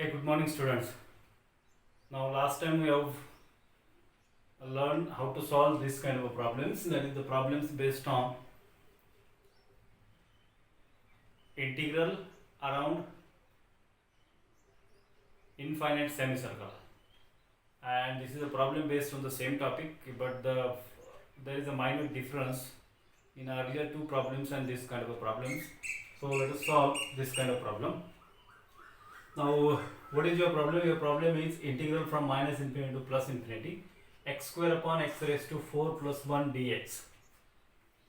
Hey, good morning, students. Now, last time we have learned how to solve this kind of a problems. That is the problems based on integral around infinite semicircle, and this is a problem based on the same topic, but there is a minor difference in earlier two problems and this kind of a problems. So let us solve this kind of problem. Now, what is your problem? Your problem is integral from minus infinity to plus infinity, x square upon x raised to 4 plus 1 dx.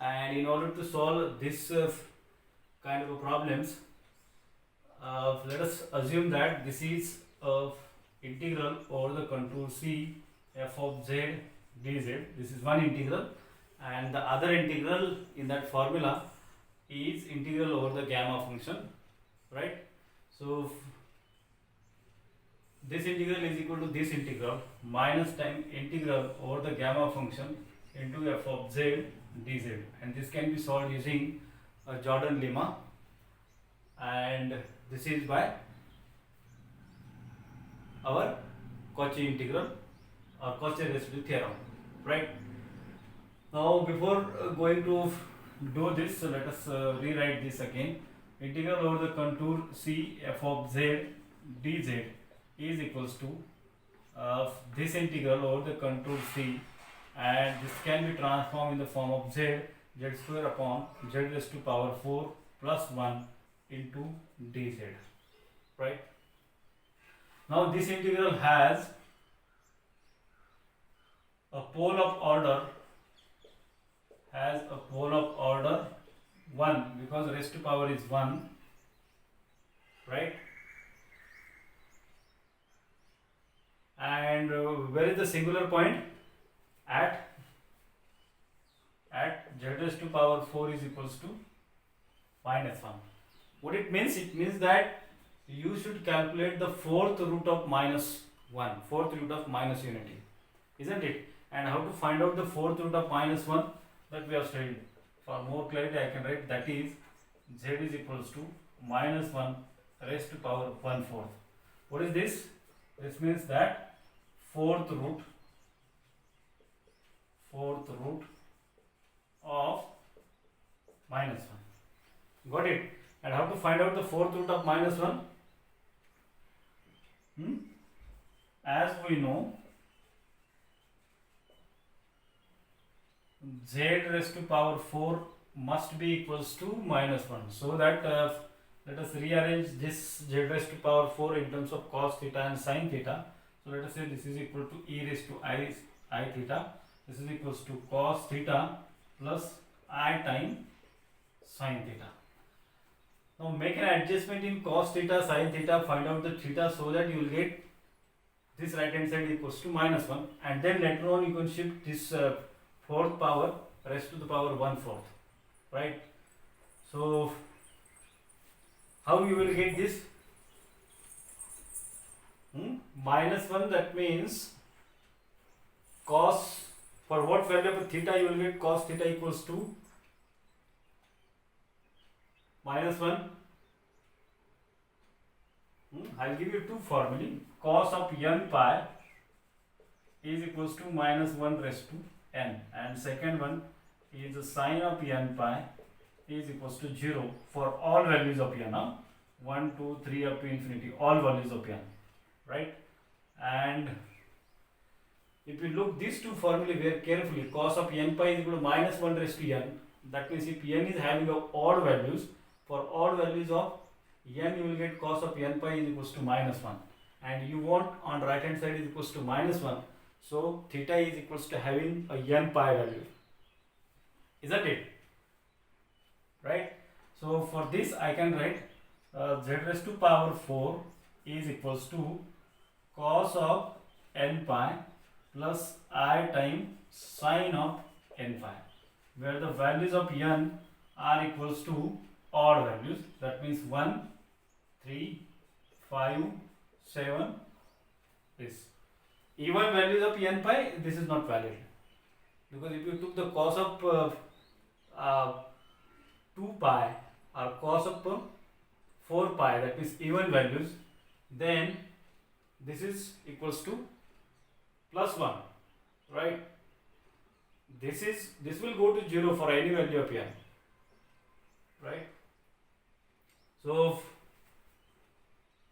And in order to solve this kind of a problems, let us assume that this is of integral over the contour C f of z dz. This is one integral, and the other integral in that formula is integral over the gamma function, right? So this integral is equal to this integral minus time integral over the gamma function into f of z dz, and this can be solved using Jordan lemma, and this is by our Cauchy integral or Cauchy residue theorem, right? Now, before going to do this, let us rewrite this again. Integral over the contour C f of z dz is equals to this integral over the contour C, and this can be transformed in the form of z square upon z raised to power 4 plus 1 into dz, right? Now this integral has a pole of order 1 because raised to power is 1, right? And where is the singular point? At z raised to power 4 is equals to minus 1. What it means? It means that you should calculate the fourth root of minus 1, fourth root of minus unity, isn't it? And how to find out the fourth root of minus 1, that we have studied. For more clarity, I can write that is z is equals to minus 1 raised to power 1/4. What is this? This means that fourth root of minus 1. Got it? And how to find out the fourth root of minus 1? As we know, z raised to power 4 must be equals to minus 1. So that let us rearrange this z raised to power 4 in terms of cos theta and sin theta. So let us say this is equal to e raised to I theta. This is equals to cos theta plus I times sin theta. Now make an adjustment in cos theta, sin theta, find out the theta so that you will get this right hand side equals to minus 1, and then later on you can shift this fourth power raised to the power 1/4, right? So how you will get this? Minus 1, that means cos, for what value of theta you will get cos theta equals to minus 1. I'll give you two formulae. Cos of n pi is equals to minus 1 raised to n, and second one is the sine of n pi is equals to 0 for all values of n, 1, 2, 3 up to infinity, all values of n, right? And if you look these two formulae very carefully, cos of n pi is equal to minus 1 raised to n. That means if n is having odd values, for all values of n you will get cos of n pi is equals to minus 1, and you want on right hand side is equals to minus 1, so theta is equals to having a n pi value, isn't it? Right? So for this I can write z raised to power 4 is equals to cos of n pi plus I times sine of n pi, where the values of n are equals to odd values. That means 1, 3, 5, 7. This even values of n pi, this is not valid, because if you took the cos of 2 pi or cos of 4 pi, that means even values, then this is equals to plus 1, right? This will go to 0 for any value of n, right? So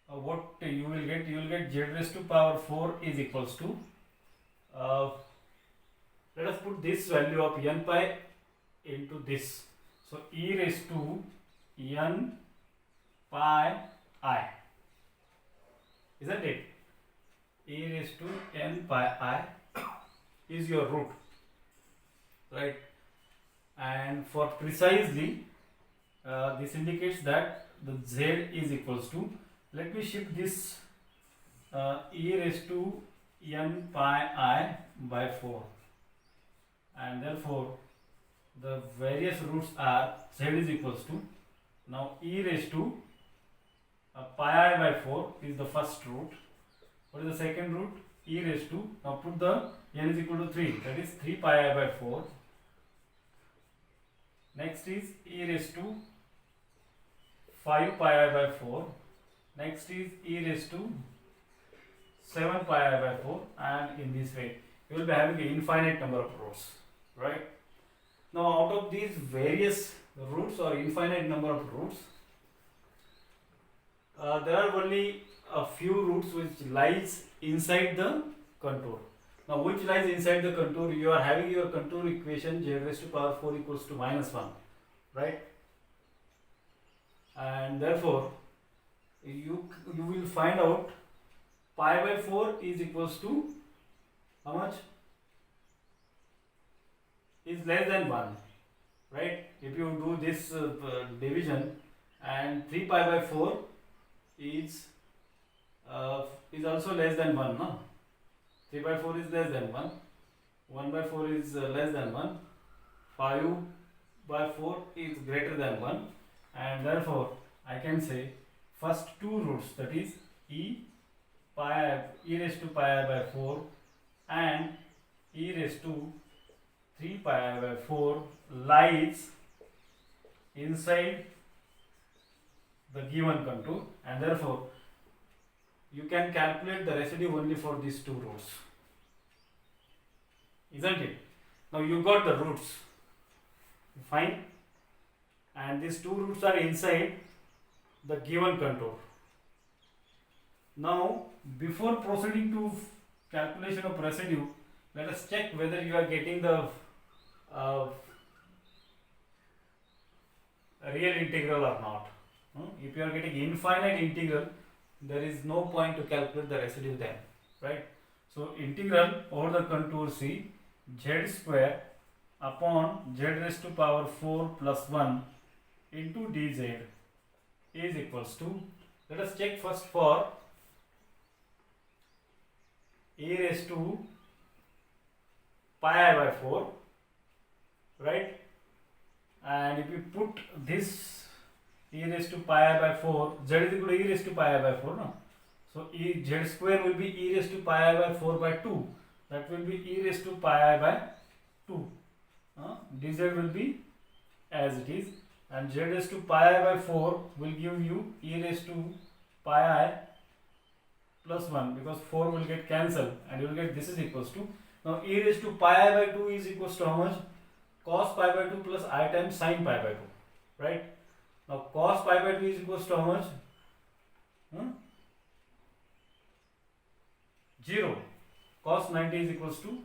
what you will get? You will get z raised to power 4 is equals to let us put this value of n pi into this. So e raised to n pi I, isn't it? E raised to n pi I is your root, right? And for precisely this indicates that the z is equals to, let me shift this e raised to n pi I by 4, and therefore the various roots are z is equals to, now e raised to pi I by 4 is the first root. What is the second root? E raised to, now put the n is equal to 3, that is 3 pi I by 4. Next is e raised to 5 pi I by 4. Next is e raised to 7 pi I by 4, and in this way you will be having an infinite number of roots, right? Now out of these various roots or infinite number of roots, there are only a few roots which lies inside the contour. Now which lies inside the contour? You are having your contour equation z raised to power 4 equals to minus 1, right? And therefore you will find out pi by 4 is equals to how much? Is less than 1, right? If you do this division, and 3 pi by 4 is also less than 1, no? 3 by 4 is less than 1, 1 by 4 is less than 1, 5 by 4 is greater than 1, and therefore I can say first two roots, that is e raised to pi I by 4 and e raised to 3 pi I by 4 lies inside the given contour, and therefore you can calculate the residue only for these two roots, isn't it? Now you got the roots, fine, and these two roots are inside the given contour. Now before proceeding to calculation of residue, let us check whether you are getting the real integral or not. If you are getting infinite integral, there is no point to calculate the residue then, right? So integral over the contour C z square upon z raised to power 4 plus 1 into dz is equals to, let us check first for e raised to pi I by 4, right? And if you put this e raised to pi I by 4, z is equal to e raised to pi I by 4, no? So z square will be e raised to pi I by 4 by 2, that will be e raised to pi I by 2, dz will be as it is, and z raised to pi I by 4 will give you e raised to pi I plus 1, because 4 will get cancelled and you will get this is equals to, now e raised to pi I by 2 is equals to how much? Cos pi by 2 plus I times sin pi by 2, right? Now cos pi by 2 is equals to how much? 0. Cos 90 is equals to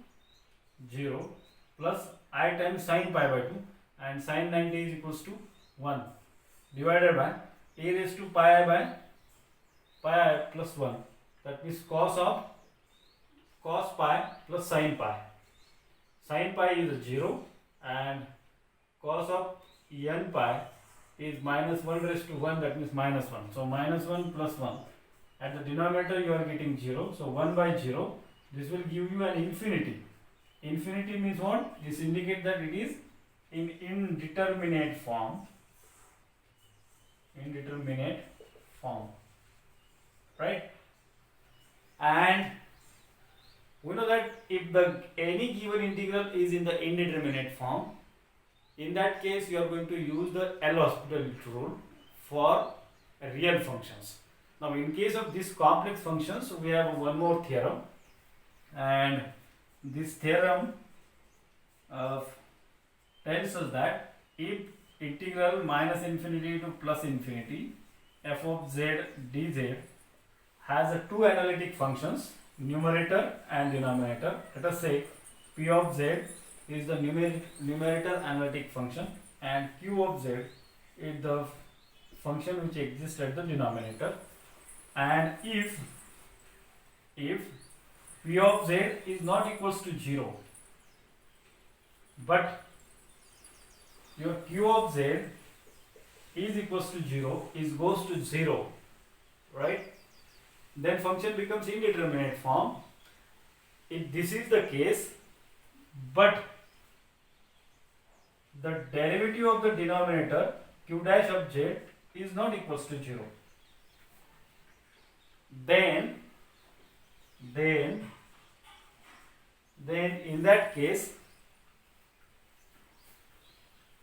0 plus I times sin pi by 2, and sin 90 is equals to 1 divided by e raised to pi I by pi I plus 1, that means cos pi plus sin pi. Sin pi is 0 and cos of n pi is minus 1 raised to 1, that means minus 1. So minus 1 plus 1. At the denominator you are getting 0. So 1 by 0. This will give you an infinity. Infinity means what? This indicates that it is in indeterminate form. Indeterminate form. Right? And we know that if any given integral is in the indeterminate form, in that case you are going to use the L'Hospital rule for real functions. Now in case of these complex functions, we have one more theorem, and this theorem tells us that if integral minus infinity to plus infinity f of z dz has two analytic functions, numerator and denominator. Let us say p of z is the numerator analytic function and q of z is the function which exists at the denominator, and if p of z is not equals to 0 but your q of z is equals to 0 is goes to 0, right, then function becomes indeterminate form. If this is the case, but the derivative of the denominator q dash of z is not equals to 0, then in that case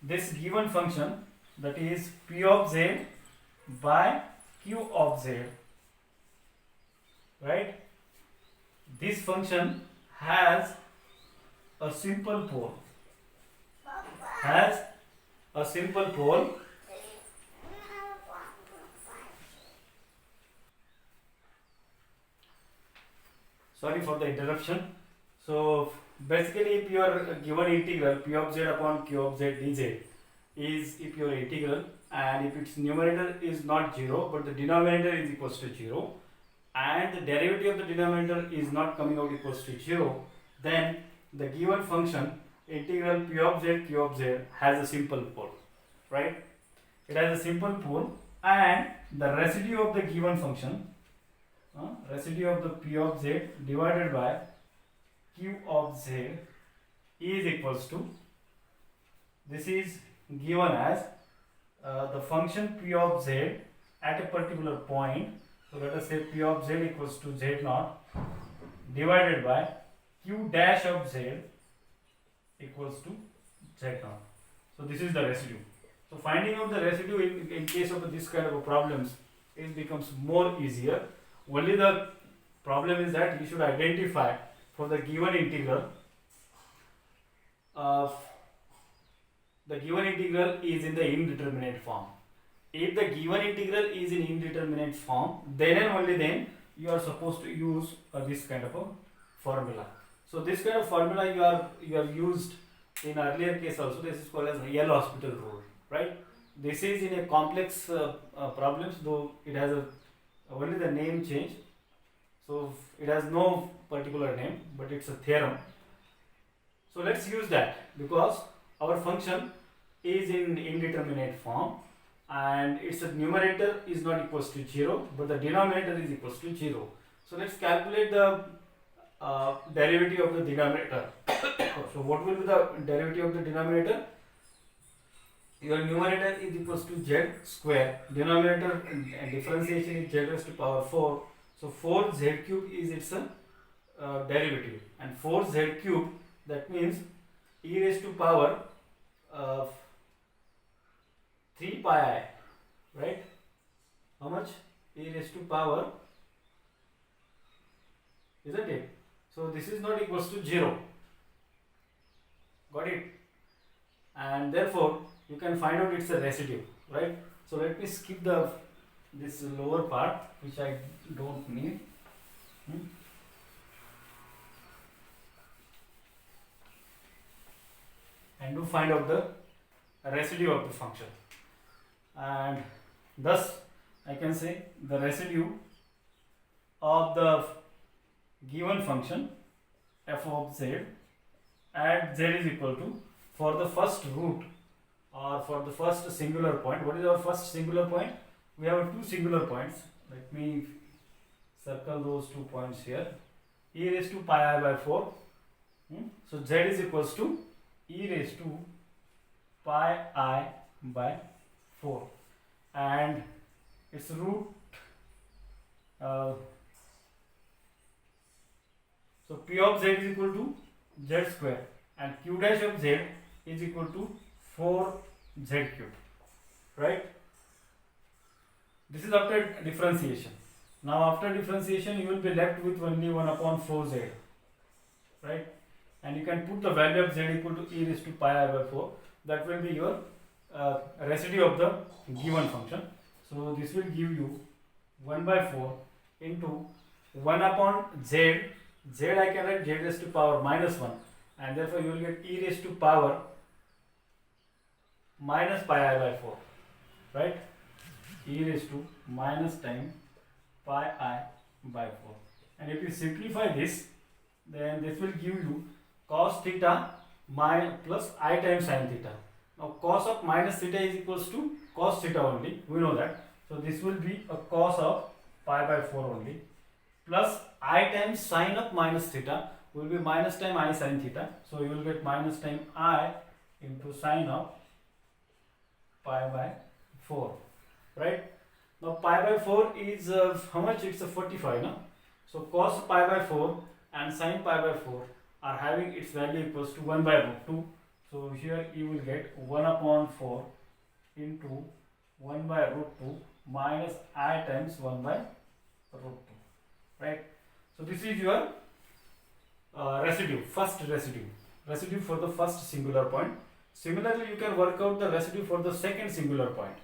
this given function, that is p of z by q of z, right, this function has a simple pole, sorry for the interruption. So basically, if your given integral p of z upon q of z dz is if your integral, and if its numerator is not 0 but the denominator is equals to 0 and the derivative of the denominator is not coming out equals to 0, then the given function integral p of z q of z has a simple pole, right? It has a simple pole, and the residue of the given function, residue of the p of z divided by q of z is equals to, this is given as the function p of z at a particular point. So let us say p of z equals to z naught divided by q dash of z equals to z naught. So this is the residue. So finding out the residue in case of this kind of problems, it becomes more easier. Only the problem is that you should identify for the given integral, the given integral is in the indeterminate form. If the given integral is in indeterminate form, then and only then you are supposed to use this kind of a formula. So this kind of formula you have used in earlier case also. This is called as L'Hospital rule, right? This is in a complex problems, though it has only the name change. So it has no particular name, but it's a theorem. So let's use that, because our function is in indeterminate form and its numerator is not equals to 0 but the denominator is equals to 0. So let's calculate the derivative of the denominator. So what will be the derivative of the denominator? Your numerator is equals to z square, denominator and differentiation is z raised to power 4. So 4z cube is its derivative, and 4z cube, that means e raised to power 3 pi I, right? How much? E raised to power, isn't it? So this is not equals to 0. Got it? And therefore you can find out it's a residue, right? So let me skip this lower part which I don't need. And to find out the residue of the function, and thus I can say the residue of the given function f of z at z is equal to, for the first root or for the first singular point. What is our first singular point? We have two singular points. Let me circle those 2 points here. E raised to pi I by 4. So z is equals to e raised to pi I by 4, and its root, so p of z is equal to z square and q dash of z is equal to 4z cube, right? This is after differentiation. Now after differentiation you will be left with only 1 upon 4z, right? And you can put the value of z equal to e raised to pi I by 4. That will be your residue of the given function. So this will give you 1 by 4 into 1 upon z. Z I can write z raised to power minus 1, and therefore you will get e raised to power minus pi I by 4, right? E raised to minus time pi I by 4. And if you simplify this, then this will give you cos theta plus I times sin theta. Now cos of minus theta is equals to cos theta only, we know that. So this will be a cos of pi by 4 only, plus I times sin of minus theta will be minus time I sin theta. So you will get minus time I into sin of pi by 4, right? Now pi by 4 is how much? It's a 45, no? So cos pi by 4 and sin pi by 4 are having its value equals to 1 by root 2. So here you will get 1 upon 4 into 1 by root 2 minus I times 1 by root 2, right? So this is your residue, first residue for the first singular point. Similarly, you can work out the residue for the second singular point.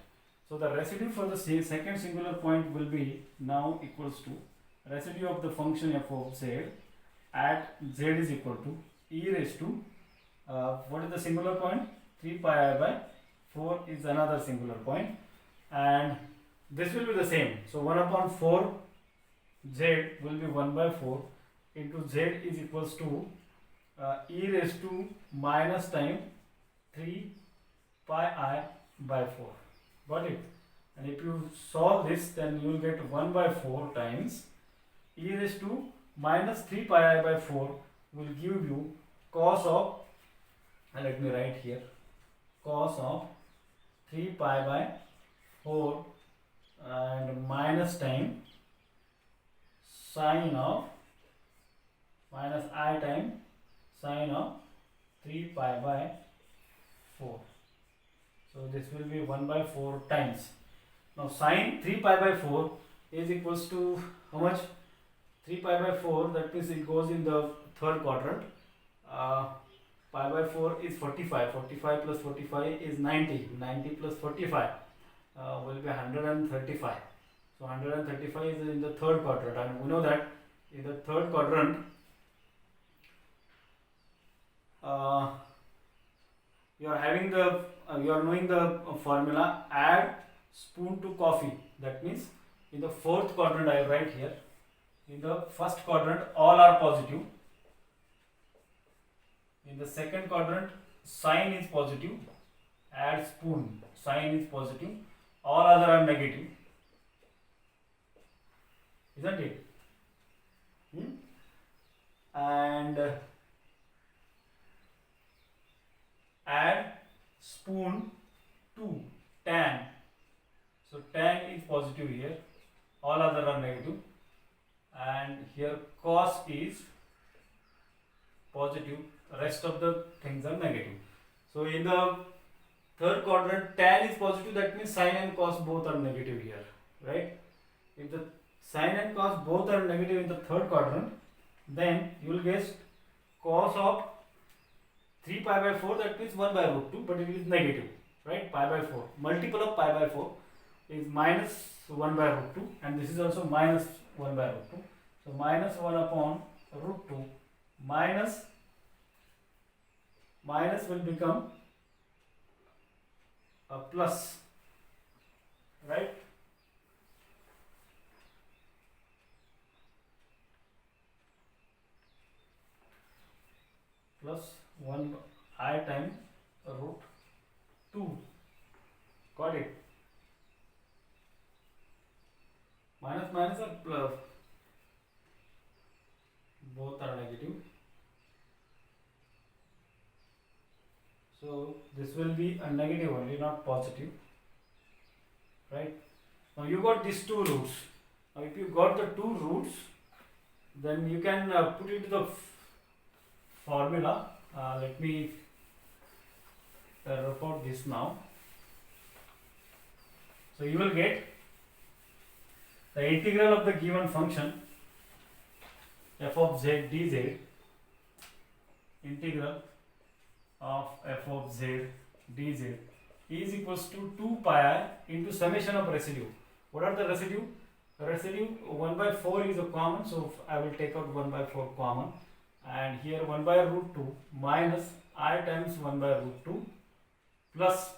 So the residue for the second singular point will be now equals to residue of the function f of z at z is equal to e raised to what is the singular point? 3 pi I by 4 is another singular point, and this will be the same. So 1 upon 4 z will be 1 by 4 into z is equals to e raised to minus time 3 pi I by 4. Got it? And if you solve this, then you will get 1 by 4 times e raised to minus 3 pi I by 4 will give you cos of, let me write here, cos of 3 pi by 4 and minus time sin of minus I time sin of 3 pi by 4. So this will be 1 by 4 times. Now sin 3 pi by 4 is equals to how much? 3 pi by 4, that means it goes in the third quadrant. Pi by 4 is 45. 45 plus 45 is 90. 90 plus 45 will be 135. So 135 is in the third quadrant, and we know that in the third quadrant you are having the you are knowing the formula add spoon to coffee. That means in the fourth quadrant I write here. In the first quadrant all are positive. In the second quadrant sign is positive. Add spoon, sign is positive. All other are negative. Isn't it? And add spoon to tan. So tan is positive here. All other are negative. And here cos is positive. Rest of the things are negative. So in the third quadrant tan is positive. That means sin and cos both are negative here, right? If the sin and cos both are negative in the third quadrant, then you will get cos of 3 pi by 4, that means 1 by root 2, but it is negative, right? Pi by 4. Multiple of pi by 4 is minus 1 by root 2, and this is also minus 1 by root 2. So minus 1 upon root 2 minus will become a plus, right? Plus 1 I times root 2. Got it? Minus minus or plus? Both are negative. So this will be a negative only, not positive. Right? Now you got these two roots. Now if you got the two roots, then you can put into the formula. Let me report this now. So you will get the integral of the given function f of z dz, integral of f of z dz is equals to 2 pi I into summation of residue. What are the residue? Residue 1 by 4 is a common, so I will take out 1 by 4 common, and here 1 by root 2 minus I times 1 by root 2 plus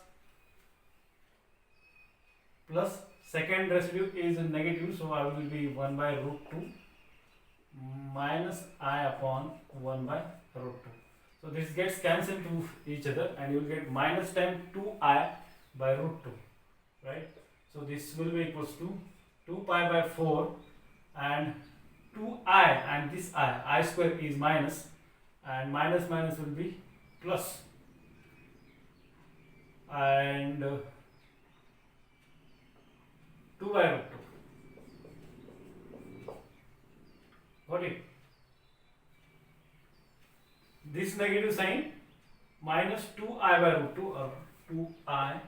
second residue is negative, so I will be 1 by root 2 minus I upon 1 by root 2. So this gets cancelled to each other, and you will get minus times 2I by root 2, right? So this will be equals to 2 pi by 4 and 2I, and this I square is minus, and minus minus will be plus, and 2 by root 2. Got it? This negative sign minus 2I by root 2, or 2I,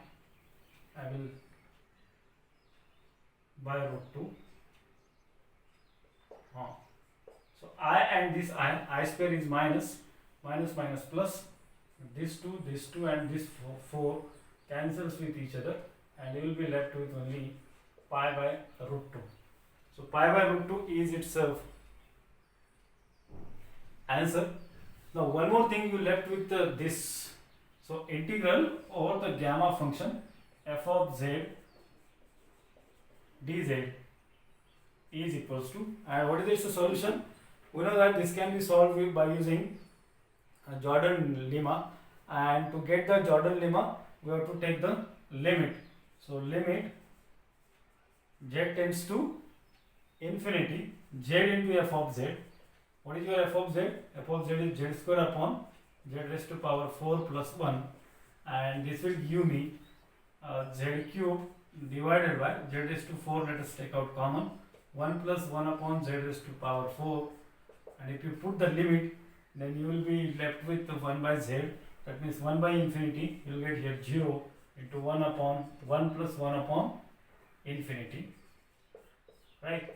I will by root 2. So I and this I square is minus, minus minus plus, this 2 and this 4 cancels with each other, and you will be left with only pi by root 2. So pi by root 2 is itself answer. Now one more thing, you left with this. So integral over the gamma function f of z dz is equals to, and what is its solution? We know that this can be solved by using Jordan lemma, and to get the Jordan lemma we have to take the limit. So limit z tends to infinity z into f of z. What is your f of z? F of z is z square upon z raised to power 4 plus 1, and this will give me z cube divided by z raised to 4, let us take out common, 1 plus 1 upon z raised to power 4, and if you put the limit, then you will be left with 1 by z, that means 1 by infinity, you will get here 0 into 1 upon 1 plus 1 upon infinity, right?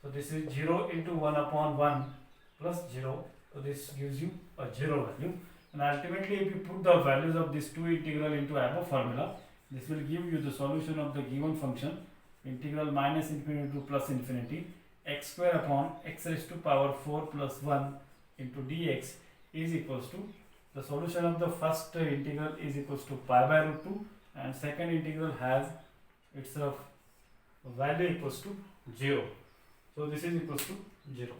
So this is 0 into 1 upon 1 plus 0, so this gives you a 0 value, and ultimately if you put the values of these two integral into above formula, this will give you the solution of the given function, integral minus infinity to plus infinity x square upon x raised to power 4 plus 1 into dx is equals to, the solution of the first integral is equals to pi by root 2, and second integral has its value equals to 0. So this is equals to 0.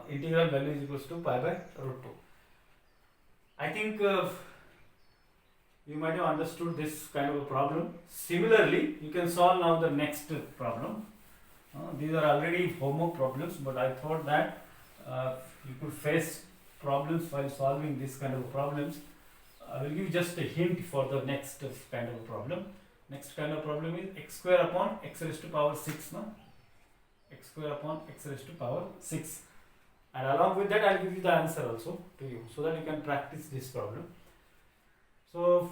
Integral value is equals to pi by root 2. I think you might have understood this kind of a problem. Similarly, you can solve now the next problem. These are already homework problems, but I thought that you could face problems while solving this kind of problems. I will give just a hint for the next kind of problem. Next kind of problem is x square upon x raised to power 6. No? X square upon x raised to power 6. And along with that, I will give you the answer also to you, so that you can practice this problem. So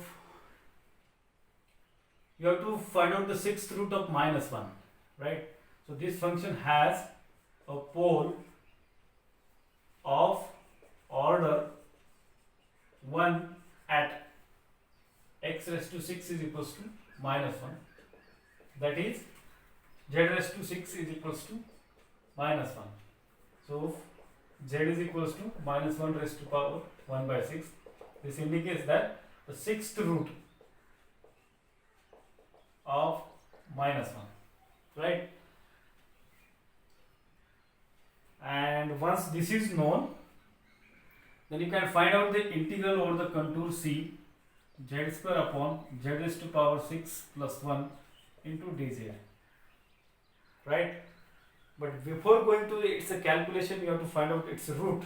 you have to find out the sixth root of minus 1, right? So this function has a pole of order 1 at x raised to 6 is equals to minus 1. That is z raised to 6 is equals to minus 1. So z is equals to minus 1 raised to power 1 by 6. This indicates that the sixth root of minus 1, right? And once this is known, then you can find out the integral over the contour C, z square upon z raised to power 6 plus 1 into dz, right? But before going to its calculation, you have to find out its root.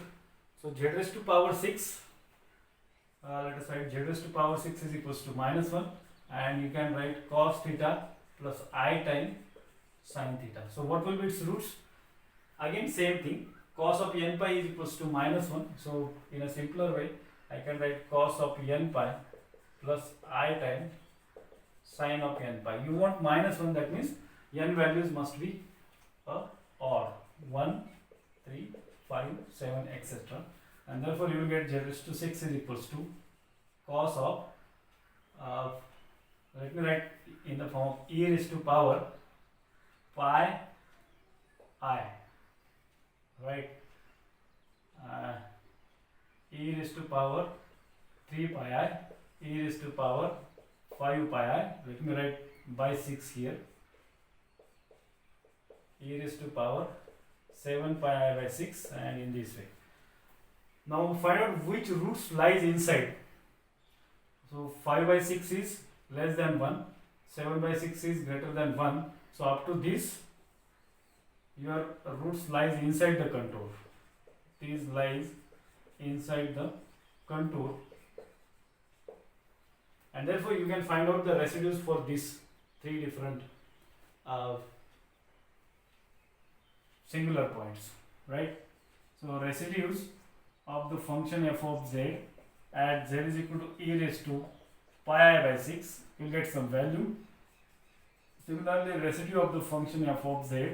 So z raised to power 6, let us write z raised to power 6 is equals to minus 1, and you can write cos theta plus I time sin theta. So what will be its roots? Again same thing, cos of n pi is equals to minus 1. So in a simpler way, I can write cos of n pi plus I time sin of n pi. You want minus 1, that means n values must be odd, 1, 3, 5, 7, etc. And therefore you will get z raised to 6 is equals to cos of, let me write in the form of e raised to power pi I, right? E raised to power 3 pi I, e raised to power 5 pi I, let me write by 6 here, e raised to power 7 pi I by 6, and in this way. Now find out which roots lies inside. So 5 by 6 is less than 1, 7 by 6 is greater than 1, so up to this your roots lies inside the contour. This lies inside the contour, and therefore you can find out the residues for these three different singular points, right? So residues of the function f of z at z is equal to e raised to pi I by 6, you will get some value. Similarly, residue of the function f of z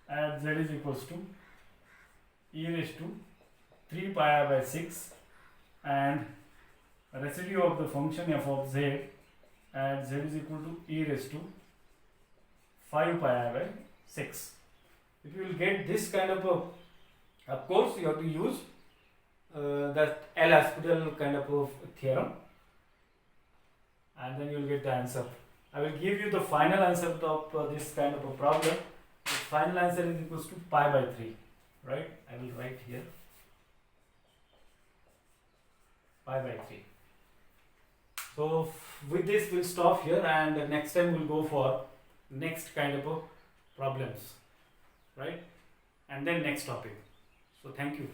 at z is equals to e raised to 3 pi I by 6, and residue of the function f of z at z is equal to e raised to 5 pi I by 6. If you will get this kind of course you have to use that L-Hospital kind of a theorem, and then you will get the answer. I will give you the final answer of this kind of a problem. The final answer is equals to pi by 3, right? I will write here pi by 3. So with this we'll stop here, and next time we'll go for next kind of a problems, right? And then next topic. So thank you.